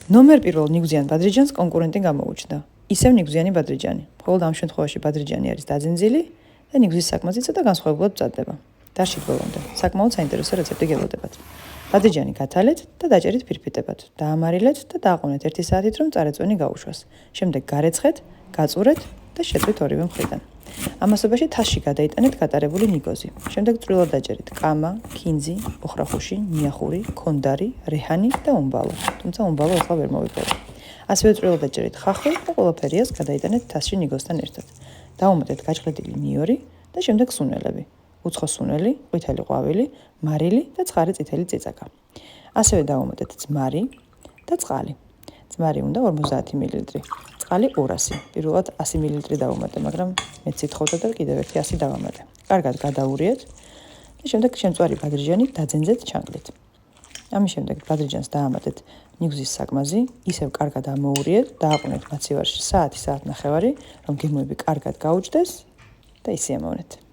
ნომერ პირველ ნიგზიან ბადრიჯანს კონკურენტი გამოუჩნდა. ისევ ნიგზიანი ბადრიჯანი. მხოლოდ ამ შემთხვევაში ბადრიჯანი არის დაძენძილი და ნიგზის საკმაზე ცოტა განსხვავებულად მზადდება. დარშით ბოლომდე. საკმაოდ საინტერესო რეცეპტი გელოდებათ. ბადრიჯანი გათალეთ და დაჭერით ფირფიტებად. დაამარილეთ და დააყენეთ 1 საათით, რომ წარეწვენი გაუშვას. შემდეგ გარეცხეთ, გაწურეთ და შეწვით ორივე მხრიდან. ამასობაში თასში გადაიტანეთ გატარებული ნიგოზი. შემდეგ წვრილად დაჭერით კამა, ქინძი, ოხრახუში, ნიახური, ქონდარი, რეჰანი და უმბალო. თუმცა უმბალო ახლა ვერ მოვიპოვე. ასევე წვრილად დაჭერით ხახვი და ყველაფერიას გადაიტანეთ თასში ნიგოზთან ერთად. დაუმატეთ გაჭყლეტილი ნიორი და შემდეგ სუნელები. უცხო სუნელი, ყვითელი ყვავილი, მარილი და ცხარე წითელი წიწაკა. ასევე დაუმატეთ ძმარი და წყალი. ძმარი უნდა 50 მl. წყალი 200. პირველად 100 ml დავუმატე, მაგრამ მეც სითხოვდა და კიდევ ერთი 100 დავამატე. კარგად გადაურიეთ და შემდეგ შემწვარი ბადრიჯანი დაძენძეთ ჩანგლით. ამის შემდეგ ბადრიჯანს დაამატეთ ნიგზის საკმაზე, ისევ კარგად ამოურიეთ, დააყენეთ მაცივარში საათი, საათნახევარი, რომ გემოები კარგად გაუჭდეს და ისე ამოვნეთ.